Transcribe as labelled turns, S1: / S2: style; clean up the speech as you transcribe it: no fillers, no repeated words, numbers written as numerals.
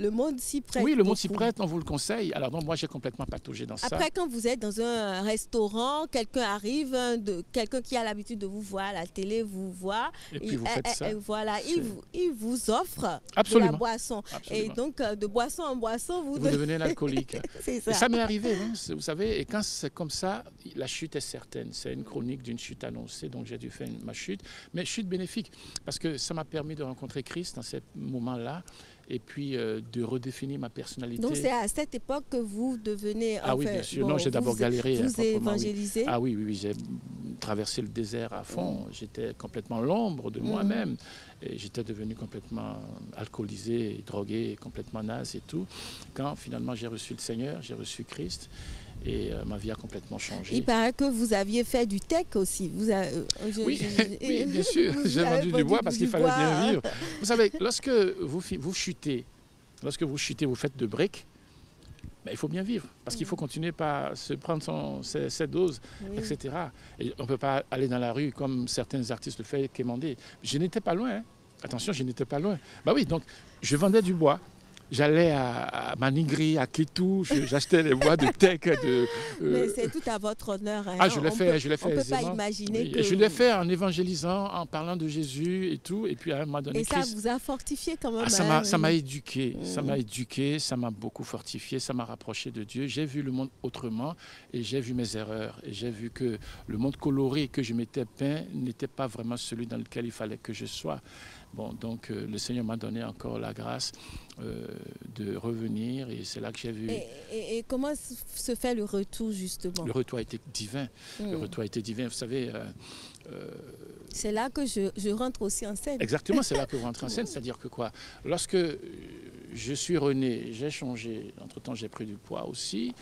S1: le monde s'y prête.
S2: Oui, le monde s'y
S1: beaucoup.
S2: prête, on vous le conseille. Alors donc, moi, j'ai complètement pataugé dans ça.
S1: Après, quand vous êtes dans un restaurant, quelqu'un arrive, quelqu'un qui a l'habitude de vous voir à la télé, vous voit.
S2: Et puis vous faites ça.
S1: Voilà, il vous offre
S2: Absolument.
S1: de la boisson.
S2: Absolument.
S1: Et donc, de boisson en boisson, vous
S2: devenez un alcoolique.
S1: C'est ça.
S2: Et ça m'est arrivé, hein, vous savez, et quand c'est comme ça, la chute est certaine. C'est une chronique d'une chute annoncée, donc j'ai dû faire ma chute. Mais chute bénéfique, parce que ça m'a permis de rencontrer Christ dans ce moment-là, et puis de redéfinir ma personnalité.
S1: Donc c'est à cette époque que vous devenez...
S2: Ah oui, bien sûr. Non, j'ai d'abord galéré.
S1: Vous évangélisez.
S2: Oui. Ah oui, j'ai traversé le désert à fond. J'étais complètement l'ombre de moi-même. Et j'étais devenu complètement alcoolisé, drogué, complètement naze et tout. Quand finalement j'ai reçu le Seigneur, j'ai reçu Christ, et ma vie a complètement changé.
S1: Il paraît que vous aviez fait du tech aussi.
S2: Oui, bien sûr. J'ai vendu du bois parce qu'il fallait bien vivre. Vous savez, lorsque vous chutez, vous faites de briques, ben, il faut bien vivre, parce qu'il faut continuer par se prendre ses doses, etc. Et on ne peut pas aller dans la rue comme certains artistes le font, quémander. Je n'étais pas loin, hein. Attention, je n'étais pas loin. Bah oui, donc je vendais du bois. J'allais à Manigri, à Kétou, j'achetais les bois de tech.
S1: Mais c'est tout à votre honneur. Hein.
S2: Ah, je l'ai fait
S1: On ne peut pas
S2: aisément.
S1: imaginer
S2: Oui.
S1: que...
S2: Et je l'ai fait en évangélisant, en parlant de Jésus et tout. Et puis à un moment donné,
S1: et ça vous a fortifié quand même.
S2: Ça m'a éduqué, ça m'a beaucoup fortifié, ça m'a rapproché de Dieu. J'ai vu le monde autrement et j'ai vu mes erreurs. Et j'ai vu que le monde coloré que je m'étais peint n'était pas vraiment celui dans lequel il fallait que je sois. Bon, donc le Seigneur m'a donné encore la grâce de revenir, et c'est là que j'ai vu...
S1: Et comment se fait le retour, justement?
S2: Le retour a été divin. Le retour a été divin, vous savez...
S1: c'est là que je rentre aussi en scène.
S2: Exactement, c'est là que vous rentrez en scène. C'est-à-dire que quoi? Lorsque je suis rené, j'ai changé. Entre-temps, j'ai pris du poids aussi.